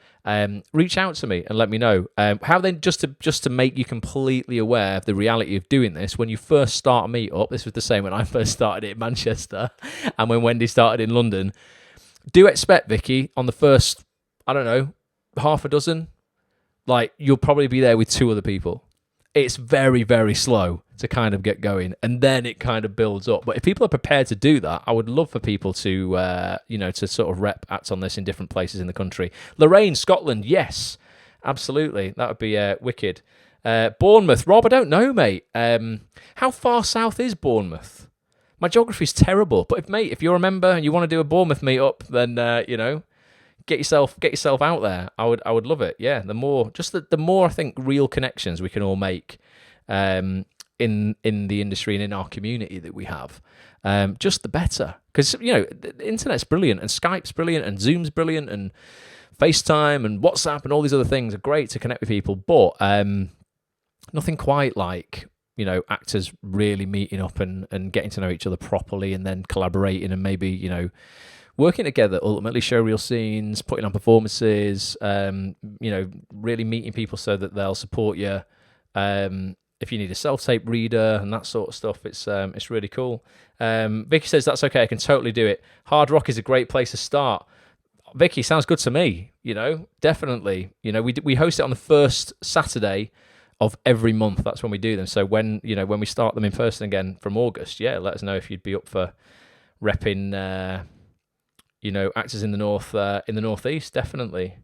reach out to me and let me know. How then, just to make you completely aware of the reality of doing this, when you first start a meetup, this was the same when I first started it in Manchester and when Wendy started in London, do expect, Vicky, on the first, half a dozen, you'll probably be there with two other people. It's very, very slow to kind of get going, and then it kind of builds up. But if people are prepared to do that, I would love for people to, to sort of rep Acts on This in different places in the country. Lorraine, Scotland, yes, absolutely. That would be wicked. Bournemouth, Rob, I don't know, mate. How far south is Bournemouth? My geography's terrible. But if you're a member and you want to do a Bournemouth meetup, then get yourself out there. I would love it. Yeah, the more I think real connections we can all make, in the industry and in our community that we have, just the better. Because, the internet's brilliant, and Skype's brilliant, and Zoom's brilliant, and FaceTime and WhatsApp and all these other things are great to connect with people, but nothing quite like, actors really meeting up and getting to know each other properly, and then collaborating and maybe, working together, ultimately show real scenes, putting on performances, really meeting people so that they'll support you. If you need a self-tape reader and that sort of stuff, it's really cool. Vicky says, that's okay, I can totally do it. Hard Rock is a great place to start. Vicky, sounds good to me, definitely. We host it on the first Saturday of every month. That's when we do them. So when we start them in person again from August, let us know if you'd be up for repping, actors in the northeast, definitely.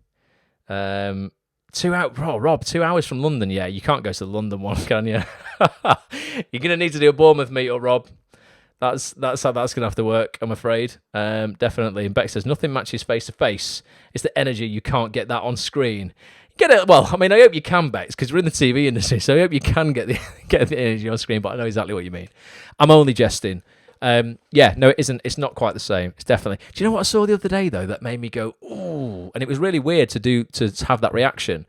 2 hours, Rob, 2 hours from London. Yeah, you can't go to the London one, can you? You're gonna need to do a Bournemouth meet-up, Rob. That's how that's gonna have to work, I'm afraid. Definitely. And Beck says nothing matches face to face. It's the energy. You can't get that on screen. Get it? Well, I mean, I hope you can, Bex, because we're in the TV industry, so I hope you can get the energy on screen. But I know exactly what you mean. I'm only jesting. No, it isn't. It's not quite the same. It's definitely. Do you know what I saw the other day though that made me go ooh? And it was really weird to have that reaction.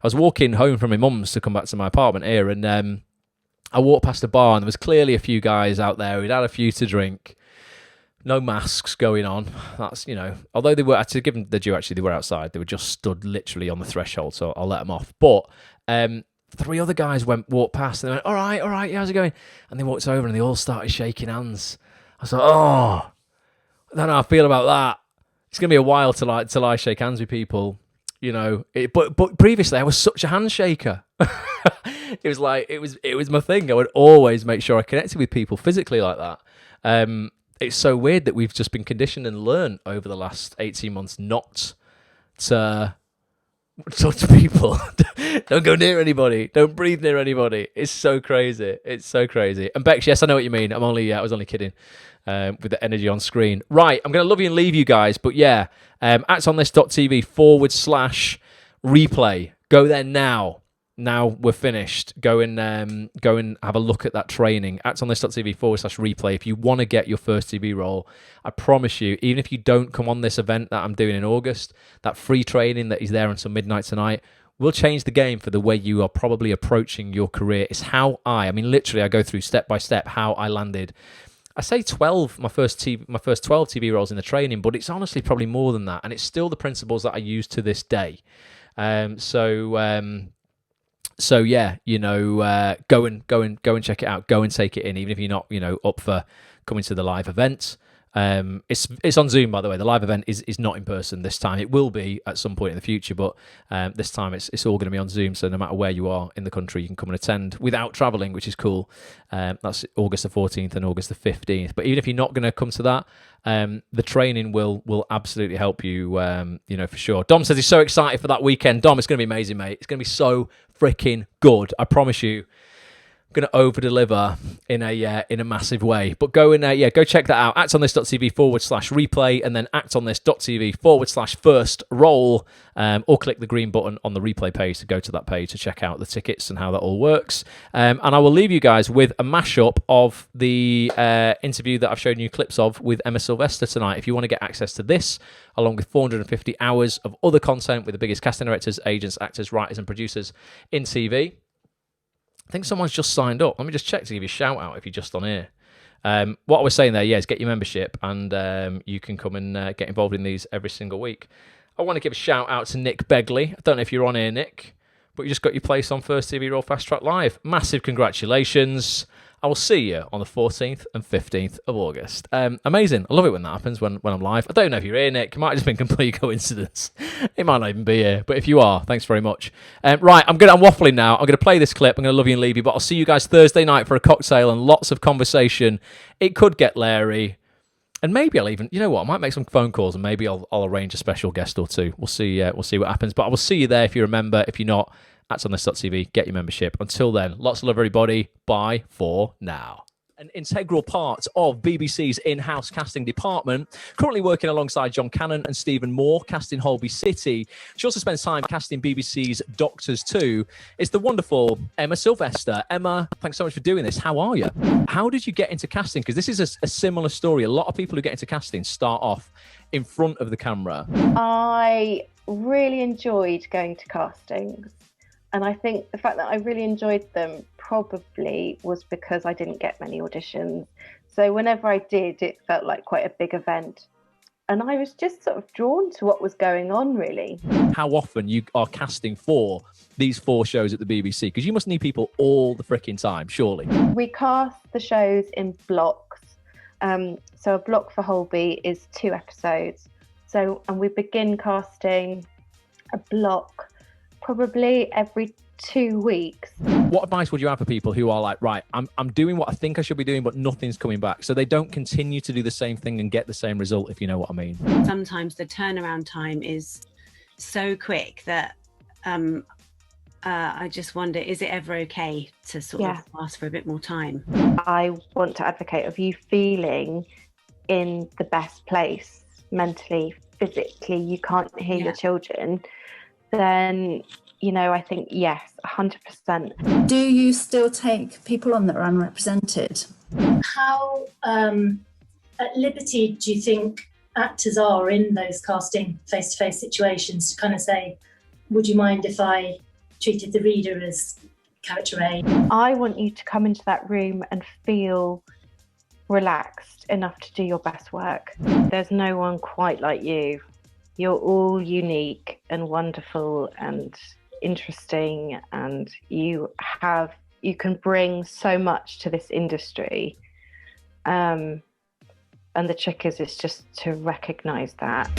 I was walking home from my mum's to come back to my apartment here, and I walked past a bar, and there was clearly a few guys out there who'd had a few to drink. No masks going on. That's, although they were, to give them the due, actually, they were outside. They were just stood literally on the threshold, so I'll let them off. But 3 other guys walked past, and they went, all right, yeah, how's it going? And they walked over, and they all started shaking hands. I was like, I don't know how I feel about that. It's going to be a while till I shake hands with people, But previously, I was such a handshaker. It was like, it was my thing. I would always make sure I connected with people physically like that. It's so weird that we've just been conditioned and learned over the last 18 months not to talk to people. Don't go near anybody. Don't breathe near anybody. It's so crazy. And Bex, yes, I know what you mean. I was only kidding with the energy on screen. Right, I'm going to love you and leave you guys. But yeah, actonthis.tv/replay. Go there now. Now we're finished. Go and have a look at that training. actonthis.tv/replay. If you want to get your first TV role, I promise you, even if you don't come on this event that I'm doing in August, that free training that is there until midnight tonight will change the game for the way you are probably approaching your career. It's how I literally, I go through step by step how I landed. I say 12, my first 12 TV roles in the training, but it's honestly probably more than that, and it's still the principles that I use to this day. So yeah, go and check it out. Go and take it in, even if you're not, up for coming to the live event. It's on Zoom, by the way. The live event is not in person this time. It will be at some point in the future, but this time it's all going to be on Zoom. So no matter where you are in the country, you can come and attend without traveling, which is cool. That's August the 14th and August the 15th. But even if you're not going to come to that, the training will absolutely help you, for sure. Dom says he's so excited for that weekend. Dom, it's going to be amazing, mate. It's going to be so freaking good. I promise you. I'm going to over deliver in a massive way. But go check that out. actonthis.tv/replay, and then actonthis.tv/first roll, or click the green button on the replay page to go to that page to check out the tickets and how that all works. And I will leave you guys with a mashup of the interview that I've shown you clips of with Emma Sylvester tonight. If you want to get access to this, along with 450 hours of other content with the biggest casting directors, agents, actors, writers, and producers in TV. I think someone's just signed up. Let me just check to give you a shout out if you're just on here. What I was saying there, is get your membership, and you can come and get involved in these every single week. I want to give a shout out to Nick Begley. I don't know if you're on here, Nick, but you just got your place on First TV Roll Fast Track Live. Massive congratulations. I will see you on the 14th and 15th of August. Amazing. I love it when that happens, when I'm live. I don't know if you're here, Nick. It might have just been complete coincidence. It might not even be here. But if you are, thanks very much. Right, I'm waffling now. I'm going to play this clip. I'm going to love you and leave you. But I'll see you guys Thursday night for a cocktail and lots of conversation. It could get Larry. And maybe I'll even, I might make some phone calls, and maybe I'll arrange a special guest or two. We'll see what happens. But I will see you there if you remember. If you're not, actonthis.tv, get your membership. Until then, lots of love, everybody. Bye for now. an integral part of BBC's in-house casting department, currently working alongside John Cannon and Stephen Moore, casting Holby City. She also spends time casting BBC's Doctors too. It's the wonderful Emma Sylvester. Emma, thanks so much for doing this. How are you? How did you get into casting? Because this is a similar story. A lot of people who get into casting start off in front of the camera. I really enjoyed going to castings. And I think the fact that I really enjoyed them probably was because I didn't get many auditions. So whenever I did, it felt like quite a big event. And I was just sort of drawn to what was going on, really. How often you are casting for these 4 shows at the BBC? Because you must need people all the freaking time, surely. We cast the shows in blocks. So a block for Holby is 2 episodes. And we begin casting a block probably every 2 weeks. What advice would you have for people who are like, right, I'm doing what I think I should be doing, but nothing's coming back, so they don't continue to do the same thing and get the same result, if you know what I mean? Sometimes the turnaround time is so quick that I just wonder, is it ever okay to sort of ask for a bit more time? I want to advocate of you feeling in the best place mentally, physically. You can't hear your children. Then, you know, I think, yes, 100%. Do you still take people on that are unrepresented? How at liberty do you think actors are in those casting face-to-face situations to kind of say, would you mind if I treated the reader as character A? I want you to come into that room and feel relaxed enough to do your best work. There's no one quite like you. You're all unique and wonderful and interesting, and you can bring so much to this industry. And the trick is just to recognise that.